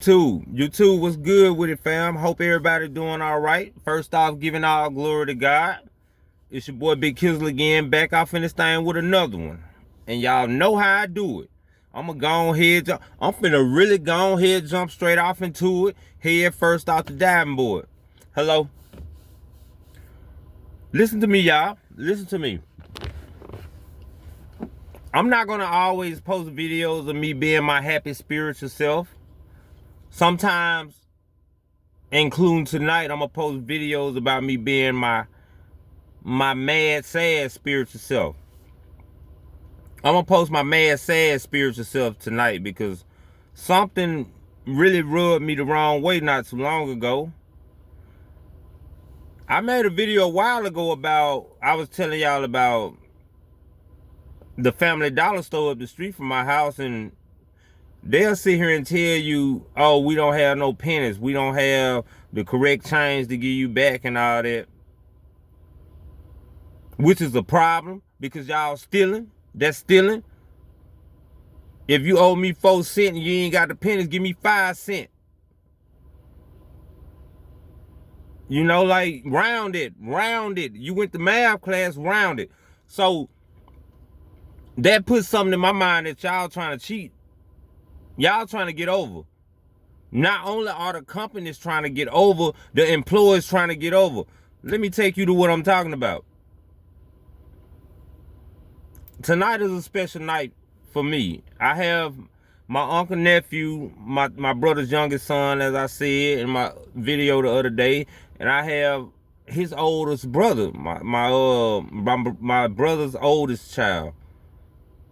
YouTube, what's good with it, fam? Hope everybody doing all right. First off, giving all glory to God. It's your boy Big Kizzle again, back off in this thing with another one. And y'all know how I do it. I'm finna really go ahead, jump straight off into it. Head first off the diving board. Hello. Listen to me, y'all. Listen to me. I'm not gonna always post videos of me being my happy spiritual self. Sometimes, including tonight, I'm gonna post videos about me being my mad sad spiritual self. I'm gonna post my mad sad spiritual self tonight because something really rubbed me the wrong way not too long ago. I made a video a while ago I was telling y'all about the Family Dollar store up the street from my house, and they'll sit here and tell you, oh, we don't have no pennies, we don't have the correct change to give you back and all that, which is a problem because y'all stealing. That's stealing. If you owe me 4 cents and you ain't got the pennies, give me 5 cents. You know, like round it. You went to math class, round it. So that puts something in my mind that y'all trying to cheat. Y'all trying to get over. Not only are the companies trying to get over, the employees trying to get over. Let me take you to what I'm talking about. Tonight is a special night for me. I have my uncle nephew, my brother's youngest son, as I said in my video the other day, and I have his oldest brother, my brother's oldest child,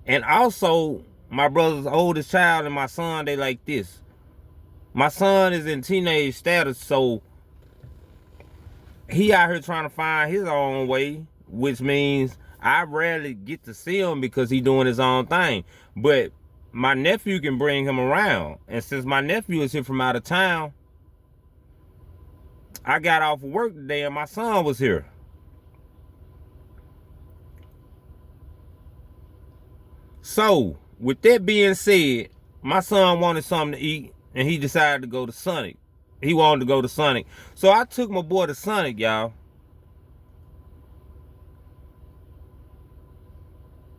and also my brother's oldest child and my son. They like this. My son is in teenage status, so he out here trying to find his own way, which means I rarely get to see him because he doing his own thing. But my nephew can bring him around. And since my nephew is here from out of town, I got off of work today and my son was here. So, with that being said, my son wanted something to eat and he decided to go to Sonic. He wanted to go to Sonic. So I took my boy to Sonic, y'all.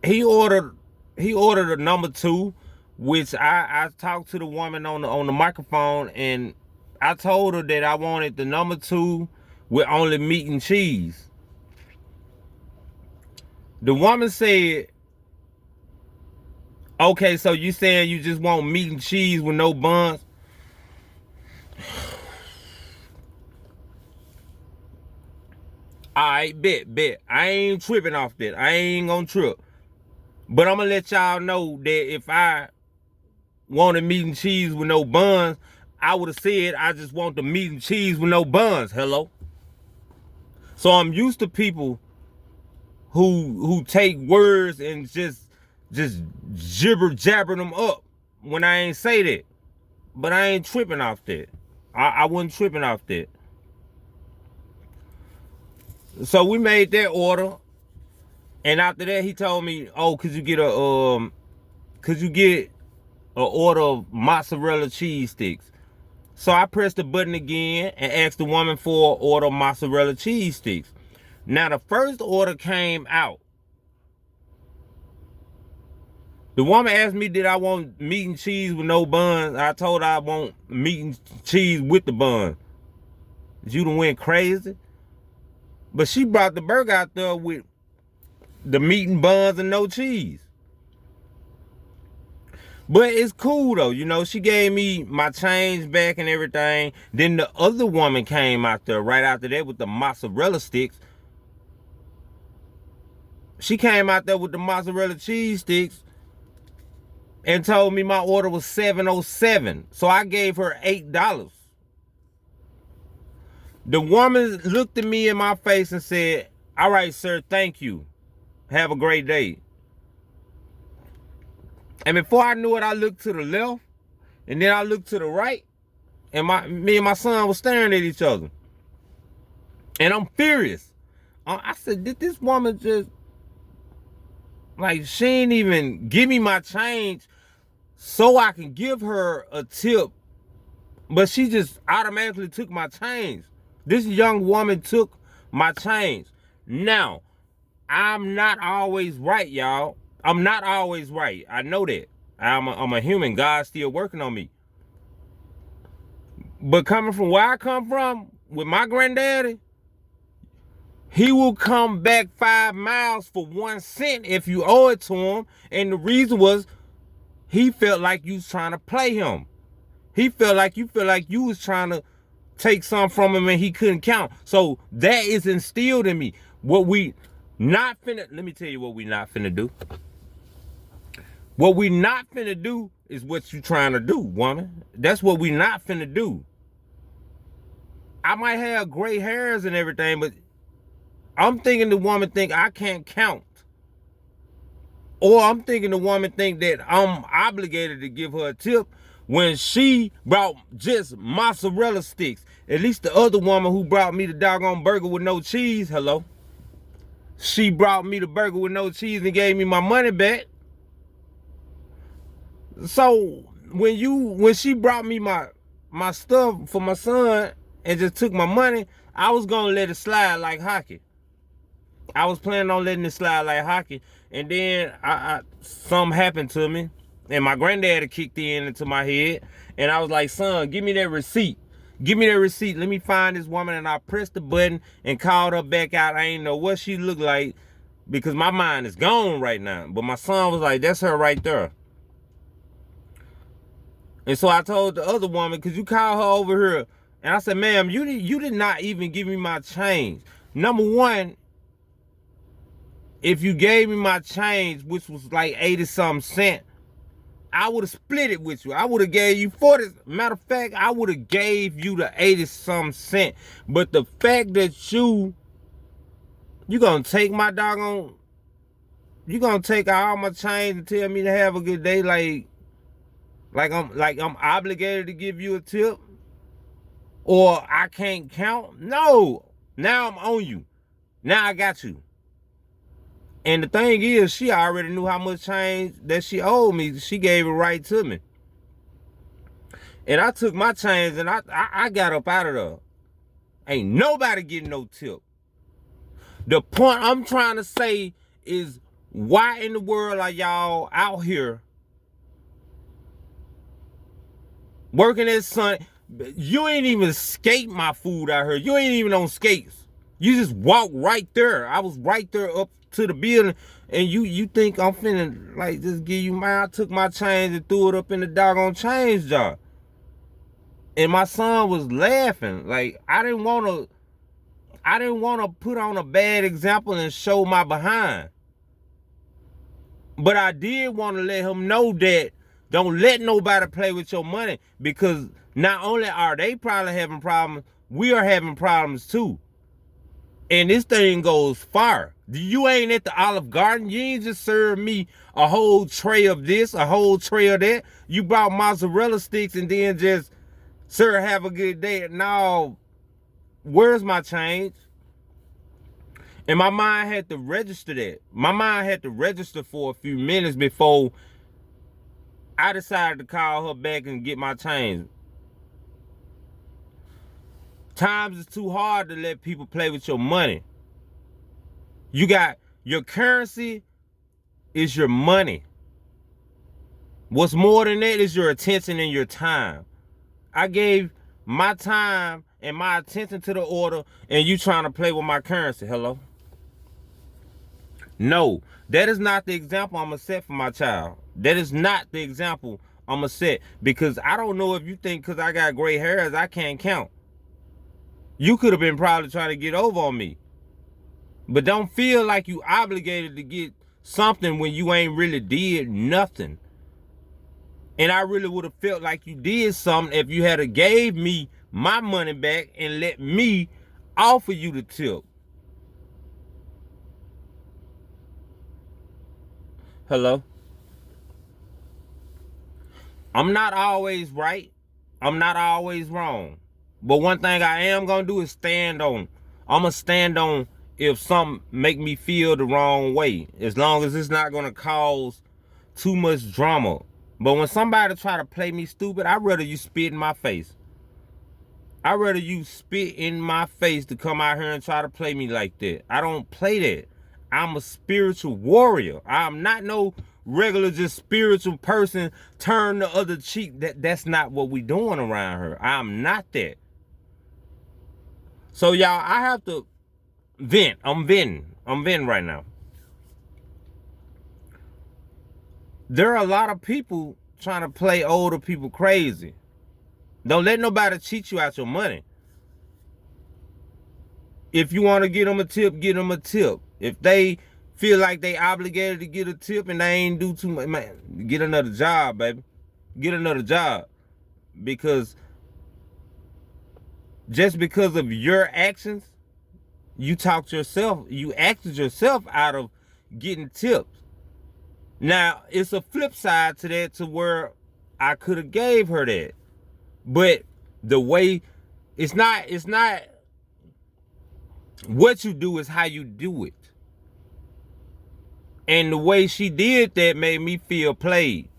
He ordered a number 2, which I talked to the woman on the microphone, and I told her that I wanted the number 2 with only meat and cheese. The woman said, okay, so you saying you just want meat and cheese with no buns? Alright, bet. I ain't tripping off that. I ain't gonna trip. But I'm gonna let y'all know that if I wanted meat and cheese with no buns, I would have said I just want the meat and cheese with no buns. Hello? So I'm used to people who take words and just jibber jabber them up when I ain't say that. But I ain't tripping off that. I wasn't tripping off that. So we made that order, and after that he told me, oh, could you get an order of mozzarella cheese sticks? So I pressed the button again and asked the woman for an order of mozzarella cheese sticks. Now the first order came out. The woman asked me, did I want meat and cheese with no buns? I told her I want meat and cheese with the bun. You done went crazy. But she brought the burger out there with the meat and buns and no cheese. But it's cool though, you know, she gave me my change back and everything. Then the other woman came out there right after that with the mozzarella sticks. She came out there with the mozzarella cheese sticks and told me my order was $7.07. So I gave her $8. The woman looked at me in my face and said, all right, sir, thank you. Have a great day. And before I knew it, I looked to the left and then I looked to the right, and me and my son were staring at each other. And I'm furious. I said, did this woman just, like, she ain't even give me my change so I can give her a tip But she just automatically took my chains. This young woman took my chains. Now, I'm not always right, y'all. I'm not always right. I know that. I'm a human. God's still working on me. But coming from where I come from, with my granddaddy, he will come back 5 miles for 1 cent if you owe it to him. And the reason was he felt like you was trying to play him. He felt like you was trying to take some from him and he couldn't count. So that is instilled in me. What we not finna, let me tell you what we not finna do. What we not finna do is what you trying to do, woman. That's what we not finna do. I might have gray hairs and everything, but I'm thinking the woman think I can't count. Or I'm thinking the woman think that I'm obligated to give her a tip when she brought just mozzarella sticks. At least the other woman who brought me the doggone burger with no cheese, hello. She brought me the burger with no cheese and gave me my money back. So when she brought me my stuff for my son and just took my money, I was gonna let it slide like hockey. I was planning on letting it slide like hockey, and then something happened to me, and my granddaddy kicked into my head, and I was like, son, give me that receipt. Give me that receipt. Let me find this woman, and I pressed the button and called her back out. I ain't know what she looked like because my mind is gone right now. But my son was like, that's her right there. And so I told the other woman, could you call her over here? And I said, ma'am, you did not even give me my change. Number one, if you gave me my change, which was like 80-something cents, I would have split it with you. I would have gave you 40. Matter of fact, I would have gave you the 80-something cents. But the fact that you gonna take my doggone, you gonna take all my change and tell me to have a good day, like I'm obligated to give you a tip, or I can't count. No, now I'm on you. Now I got you. And the thing is, she already knew how much change that she owed me. She gave it right to me. And I took my change and I got up out of there. Ain't nobody getting no tip. The point I'm trying to say is, why in the world are y'all out here working at sun? You ain't even skate my food out here. You ain't even on skates. You just walk right there. I was right there up to the building, and you think I'm finna like just give you mine? I took my change and threw it up in the doggone change jar, and my son was laughing. Like I didn't want to put on a bad example and show my behind, but I did want to let him know that don't let nobody play with your money, because not only are they probably having problems, we are having problems too. And this thing goes far. You ain't at the Olive Garden. You ain't just served me a whole tray of this, a whole tray of that. You brought mozzarella sticks and then just, sir, have a good day. Now, where's my change? And my mind had to register that. My mind had to register for a few minutes before I decided to call her back and get my change. Times is too hard to let people play with your money. You got your currency is your money. What's more than that is your attention and your time. I gave my time and my attention to the order, and you trying to play with my currency. Hello? No, that is not the example I'm going to set for my child. That is not the example I'm going to set, because I don't know if you think because I got gray hairs I can't count. You could have been probably trying to get over on me. But don't feel like you obligated to get something when you ain't really did nothing. And I really would have felt like you did something if you had gave me my money back and let me offer you the tip. Hello? I'm not always right. I'm not always wrong. But one thing I am going to do is stand on. I'm going to stand on if something make me feel the wrong way, as long as it's not going to cause too much drama. But when somebody try to play me stupid, I'd rather you spit in my face. I'd rather you spit in my face to come out here and try to play me like that. I don't play that. I'm a spiritual warrior. I'm not no regular just spiritual person turn the other cheek. That's not what we doing around here. I'm not that. So y'all, I have to vent. I'm venting right now. There are a lot of people trying to play older people crazy. Don't let nobody cheat you out your money. If you want to get them a tip, get them a tip. If they feel like they obligated to get a tip and they ain't do too much, man, get another job, baby. Get another job. Because just because of your actions, you acted yourself out of getting tips. Now, it's a flip side to that, to where I could have gave her that. But the way, it's not what you do, is how you do it. And the way she did that made me feel played.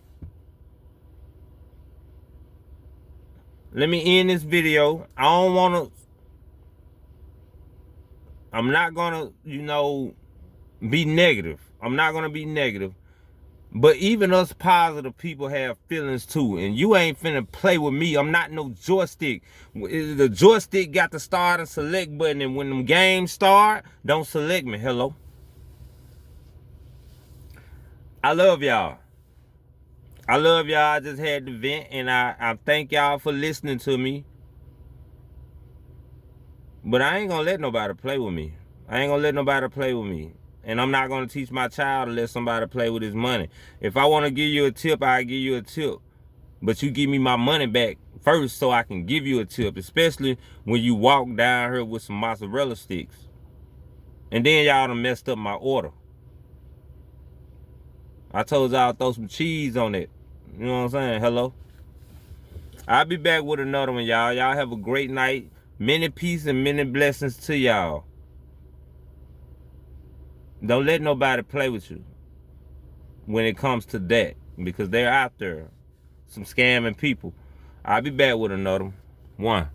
Let me end this video. I'm not gonna, be negative. I'm not gonna be negative. But even us positive people have feelings too. And you ain't finna play with me. I'm not no joystick. The joystick got the start and select button. And when them games start, don't select me. Hello. I love y'all. I just had to vent. And I thank y'all for listening to me. But I ain't gonna let nobody play with me. And I'm not going to teach my child to let somebody play with his money. If I want to give you a tip, I'll give you a tip. But you give me my money back first so I can give you a tip. Especially when you walk down here with some mozzarella sticks. And then y'all done messed up my order. I told y'all throw some cheese on it. You know what I'm saying? Hello? I'll be back with another one, y'all. Y'all have a great night. Many peace and many blessings to y'all. Don't let nobody play with you when it comes to that, because they're out there, some scamming people. I'll be back with another one.